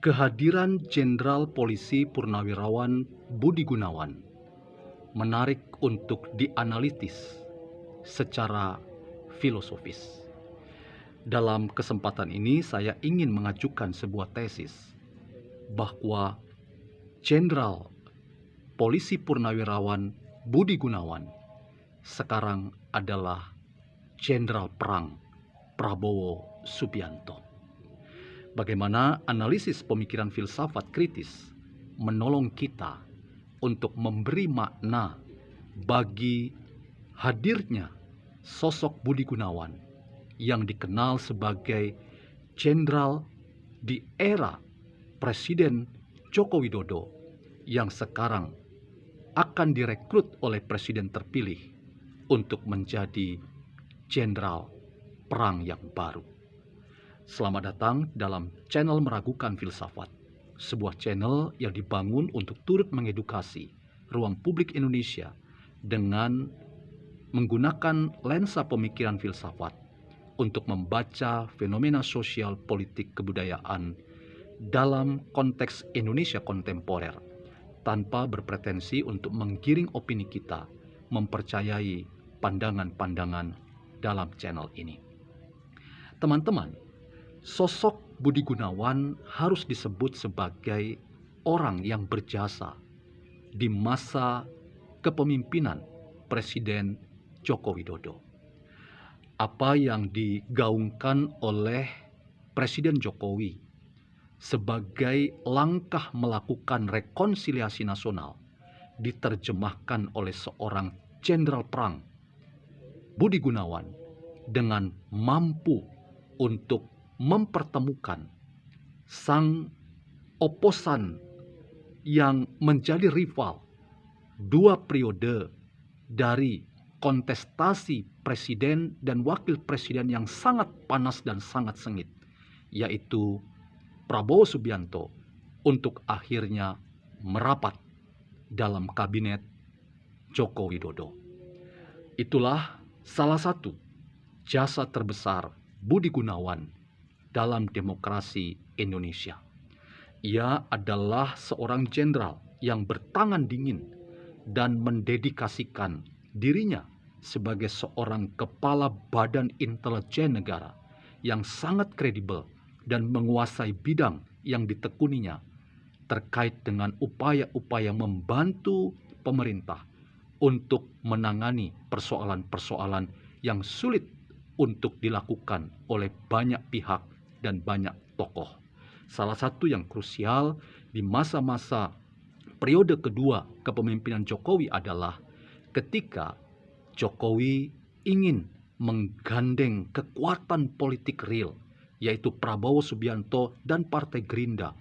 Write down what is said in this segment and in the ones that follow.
Kehadiran Jenderal Polisi Purnawirawan Budi Gunawan menarik untuk dianalitis secara filosofis. Dalam kesempatan ini saya ingin mengajukan sebuah tesis bahwa Jenderal Polisi Purnawirawan Budi Gunawan sekarang adalah Jenderal Perang Prabowo Subianto. Bagaimana analisis pemikiran filsafat kritis menolong kita untuk memberi makna bagi hadirnya sosok Budi Gunawan yang dikenal sebagai jenderal di era Presiden Joko Widodo yang sekarang akan direkrut oleh Presiden terpilih untuk menjadi jenderal perang yang baru. Selamat datang dalam channel Meragukan Filsafat, sebuah channel yang dibangun untuk turut mengedukasi ruang publik Indonesia dengan menggunakan lensa pemikiran filsafat untuk membaca fenomena sosial, politik, kebudayaan dalam konteks Indonesia kontemporer, tanpa berpretensi untuk menggiring opini kita mempercayai pandangan-pandangan dalam channel ini. Teman-teman, sosok Budi Gunawan harus disebut sebagai orang yang berjasa di masa kepemimpinan Presiden Joko Widodo. Apa yang digaungkan oleh Presiden Jokowi sebagai langkah melakukan rekonsiliasi nasional diterjemahkan oleh seorang jenderal perang, Budi Gunawan, dengan mampu untuk mempertemukan sang oposan yang menjadi rival dua periode dari kontestasi presiden dan wakil presiden yang sangat panas dan sangat sengit, yaitu Prabowo Subianto, untuk akhirnya merapat dalam kabinet Joko Widodo. Itulah salah satu jasa terbesar Budi Gunawan dalam demokrasi Indonesia. Ia adalah seorang jenderal yang bertangan dingin dan mendedikasikan dirinya sebagai seorang kepala badan intelijen negara yang sangat kredibel dan menguasai bidang yang ditekuninya terkait dengan upaya-upaya membantu pemerintah untuk menangani persoalan-persoalan yang sulit untuk dilakukan oleh banyak pihak dan banyak tokoh. Salah satu yang krusial di masa-masa periode kedua kepemimpinan Jokowi adalah ketika Jokowi ingin menggandeng kekuatan politik real, yaitu Prabowo Subianto dan Partai Gerindra,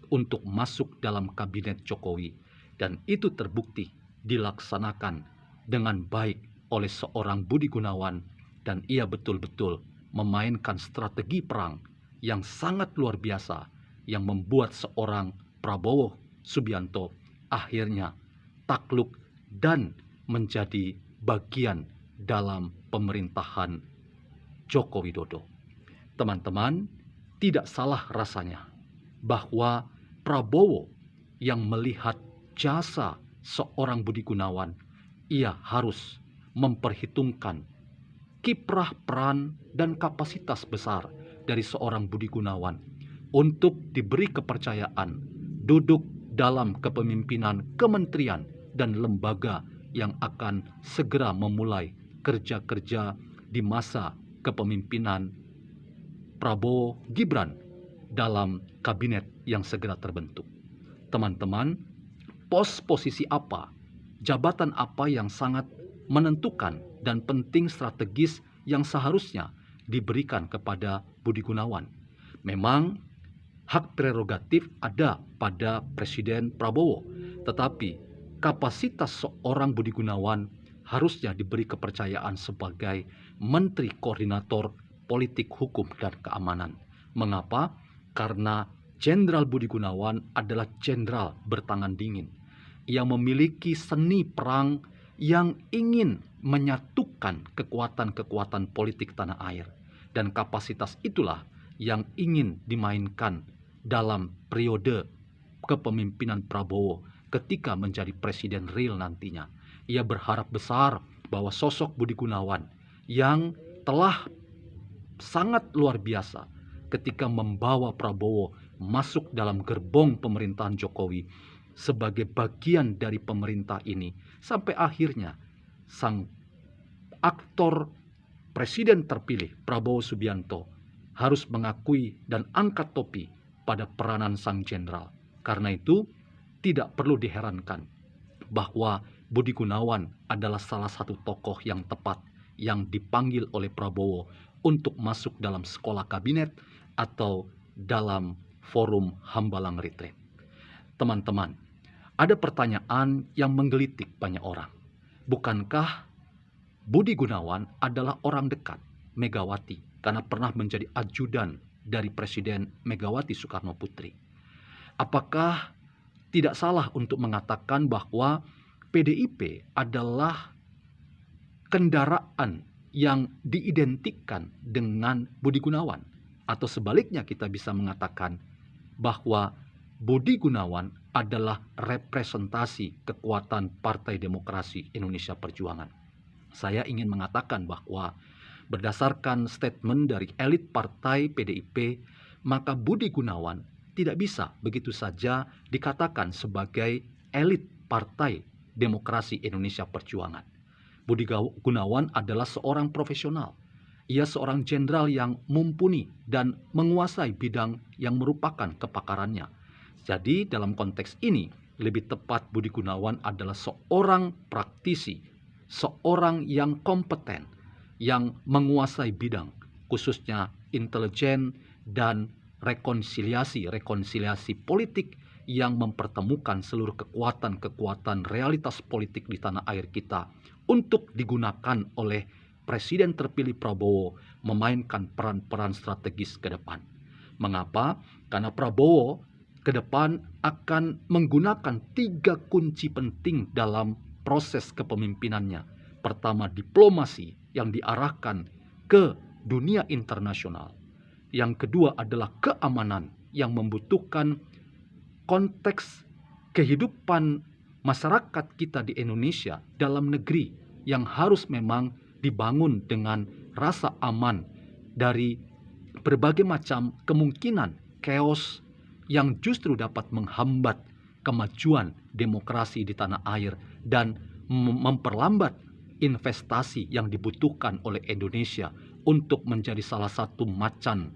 untuk masuk dalam kabinet Jokowi, dan itu terbukti dilaksanakan dengan baik oleh seorang Budi Gunawan, dan ia betul-betul memainkan strategi perang yang sangat luar biasa yang membuat seorang Prabowo Subianto akhirnya takluk dan menjadi bagian dalam pemerintahan Joko Widodo. Teman-teman, tidak salah rasanya bahwa Prabowo yang melihat jasa seorang Budi Gunawan, ia harus memperhitungkan kiprah, peran, dan kapasitas besar dari seorang Budi Gunawan untuk diberi kepercayaan duduk dalam kepemimpinan kementerian dan lembaga yang akan segera memulai kerja-kerja di masa kepemimpinan Prabowo Gibran dalam kabinet yang segera terbentuk. Teman-teman, posisi apa, jabatan apa yang sangat menentukan dan penting strategis yang seharusnya diberikan kepada Budi Gunawan? Memang hak prerogatif ada pada Presiden Prabowo, tetapi kapasitas seorang Budi Gunawan harusnya diberi kepercayaan sebagai Menteri Koordinator Politik, Hukum, dan Keamanan. Mengapa? Karena Jenderal Budi Gunawan adalah jenderal bertangan dingin yang memiliki seni perang yang ingin menyatukan kekuatan-kekuatan politik tanah air. Dan kapasitas itulah yang ingin dimainkan dalam periode kepemimpinan Prabowo ketika menjadi presiden real nantinya. Ia berharap besar bahwa sosok Budi Gunawan yang telah sangat luar biasa ketika membawa Prabowo masuk dalam gerbong pemerintahan Jokowi sebagai bagian dari pemerintah ini, sampai akhirnya sang aktor presiden terpilih Prabowo Subianto harus mengakui dan angkat topi pada peranan sang jenderal. Karena itu tidak perlu diherankan bahwa Budi Gunawan adalah salah satu tokoh yang tepat yang dipanggil oleh Prabowo untuk masuk dalam sekolah kabinet atau dalam forum Hambalang Retreat. Teman-teman, ada pertanyaan yang menggelitik banyak orang. Bukankah Budi Gunawan adalah orang dekat Megawati karena pernah menjadi ajudan dari Presiden Megawati Soekarno Putri? Apakah tidak salah untuk mengatakan bahwa PDIP adalah kendaraan yang diidentikan dengan Budi Gunawan? Atau sebaliknya kita bisa mengatakan bahwa Budi Gunawan adalah representasi kekuatan Partai Demokrasi Indonesia Perjuangan. Saya ingin mengatakan bahwa berdasarkan statement dari elit partai PDIP, maka Budi Gunawan tidak bisa begitu saja dikatakan sebagai elit Partai Demokrasi Indonesia Perjuangan. Budi Gunawan adalah seorang profesional. Ia seorang jenderal yang mumpuni dan menguasai bidang yang merupakan kepakarannya. Jadi dalam konteks ini, lebih tepat Budi Gunawan adalah seorang praktisi, seorang yang kompeten, yang menguasai bidang, khususnya intelijen dan rekonsiliasi politik yang mempertemukan seluruh kekuatan-kekuatan realitas politik di tanah air kita untuk digunakan oleh Presiden terpilih Prabowo memainkan peran-peran strategis ke depan. Mengapa? Karena Prabowo ke depan akan menggunakan 3 kunci penting dalam proses kepemimpinannya. Pertama, diplomasi yang diarahkan ke dunia internasional. Yang kedua adalah keamanan yang membutuhkan konteks kehidupan masyarakat kita di Indonesia dalam negeri yang harus memang dibangun dengan rasa aman dari berbagai macam kemungkinan chaos yang justru dapat menghambat kemajuan demokrasi di tanah air dan memperlambat investasi yang dibutuhkan oleh Indonesia untuk menjadi salah satu macan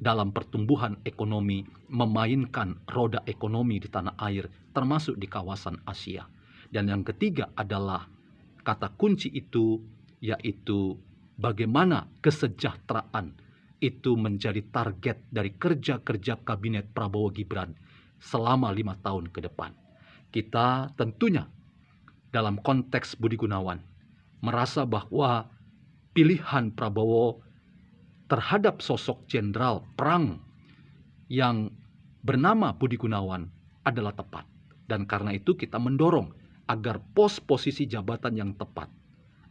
dalam pertumbuhan ekonomi, memainkan roda ekonomi di tanah air, termasuk di kawasan Asia. Dan yang ketiga adalah kata kunci itu, yaitu bagaimana kesejahteraan itu menjadi target dari kerja-kerja kabinet Prabowo Gibran selama 5 tahun ke depan. Kita tentunya dalam konteks Budi Gunawan merasa bahwa pilihan Prabowo terhadap sosok jenderal perang yang bernama Budi Gunawan adalah tepat. Dan karena itu kita mendorong agar posisi jabatan yang tepat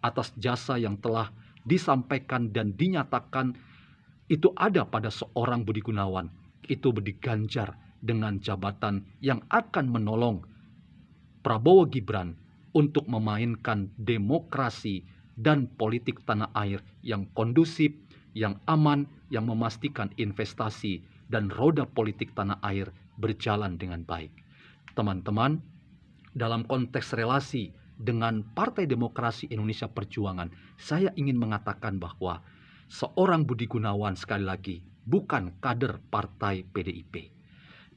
atas jasa yang telah disampaikan dan dinyatakan itu ada pada seorang Budi Gunawan, itu diganjar dengan jabatan yang akan menolong Prabowo Gibran untuk memainkan demokrasi dan politik tanah air yang kondusif, yang aman, yang memastikan investasi dan roda politik tanah air berjalan dengan baik. Teman-teman, dalam konteks relasi dengan Partai Demokrasi Indonesia Perjuangan, saya ingin mengatakan bahwa seorang Budi Gunawan sekali lagi bukan kader partai PDIP.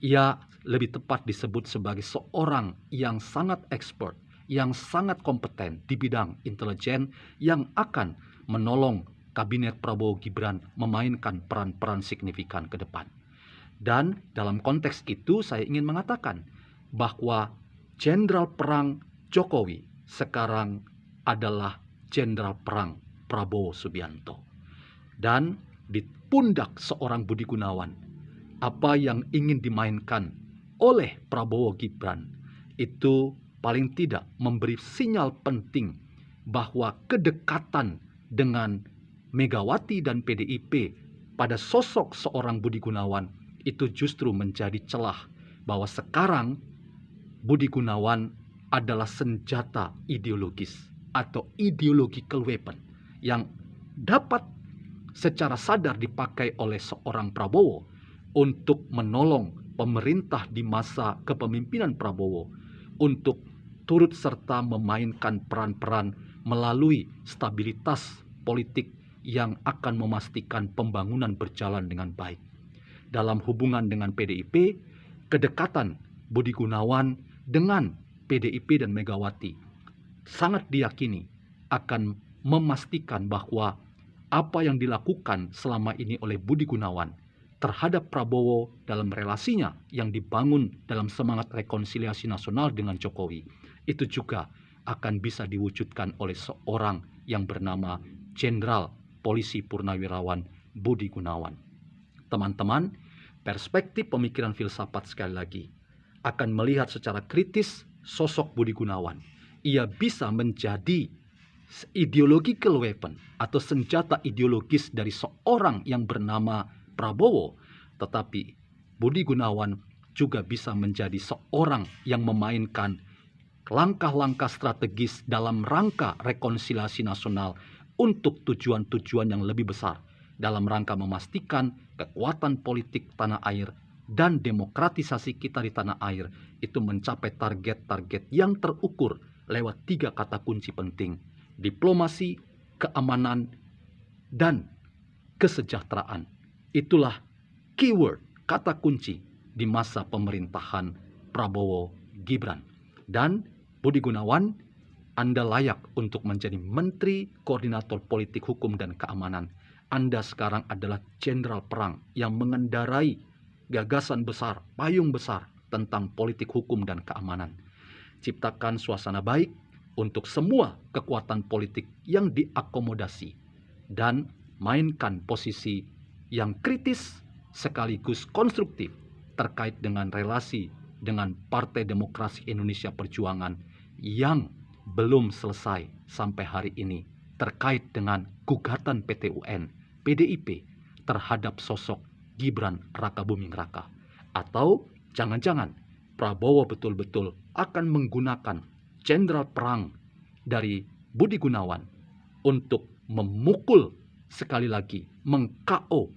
Ia lebih tepat disebut sebagai seorang yang sangat expert, yang sangat kompeten di bidang intelijen yang akan menolong Kabinet Prabowo Gibran memainkan peran-peran signifikan ke depan. Dan dalam konteks itu saya ingin mengatakan bahwa Jenderal Perang Jokowi sekarang adalah Jenderal Perang Prabowo Subianto. Dan di pundak seorang Budi Gunawan, apa yang ingin dimainkan oleh Prabowo Gibran itu paling tidak memberi sinyal penting bahwa kedekatan dengan Megawati dan PDIP pada sosok seorang Budi Gunawan itu justru menjadi celah bahwa sekarang Budi Gunawan adalah senjata ideologis atau ideological weapon yang dapat secara sadar dipakai oleh seorang Prabowo untuk menolong pemerintah di masa kepemimpinan Prabowo untuk turut serta memainkan peran-peran melalui stabilitas politik yang akan memastikan pembangunan berjalan dengan baik. Dalam hubungan dengan PDIP, kedekatan Budi Gunawan dengan PDIP dan Megawati sangat diyakini akan memastikan bahwa apa yang dilakukan selama ini oleh Budi Gunawan terhadap Prabowo dalam relasinya yang dibangun dalam semangat rekonsiliasi nasional dengan Jokowi, itu juga akan bisa diwujudkan oleh seorang yang bernama Jenderal Polisi Purnawirawan Budi Gunawan. Teman-teman, perspektif pemikiran filsafat sekali lagi akan melihat secara kritis sosok Budi Gunawan. Ia bisa menjadi ideological weapon atau senjata ideologis dari seorang yang bernama Prabowo, tetapi Budi Gunawan juga bisa menjadi seorang yang memainkan langkah-langkah strategis dalam rangka rekonsiliasi nasional untuk tujuan-tujuan yang lebih besar, dalam rangka memastikan kekuatan politik tanah air dan demokratisasi kita di tanah air itu mencapai target-target yang terukur lewat 3 kata kunci penting: diplomasi, keamanan, dan kesejahteraan. Itulah keyword, kata kunci di masa pemerintahan Prabowo Gibran. Dan Budi Gunawan, Anda layak untuk menjadi Menteri Koordinator Politik Hukum dan Keamanan. Anda sekarang adalah jenderal perang yang mengendarai gagasan besar, payung besar tentang politik hukum dan keamanan. Ciptakan suasana baik untuk semua kekuatan politik yang diakomodasi dan mainkan posisi yang kritis sekaligus konstruktif terkait dengan relasi dengan Partai Demokrasi Indonesia Perjuangan yang belum selesai sampai hari ini terkait dengan gugatan PT UN PDIP terhadap sosok Gibran Rakabuming Raka. Atau jangan-jangan Prabowo betul-betul akan menggunakan jenderal perang dari Budi Gunawan untuk memukul, sekali lagi meng-KO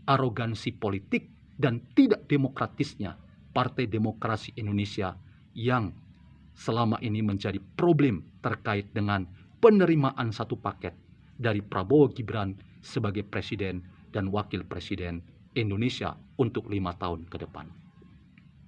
arogansi politik dan tidak demokratisnya Partai Demokrasi Indonesia yang selama ini menjadi problem terkait dengan penerimaan satu paket dari Prabowo Gibran sebagai presiden dan wakil presiden Indonesia untuk 5 tahun ke depan.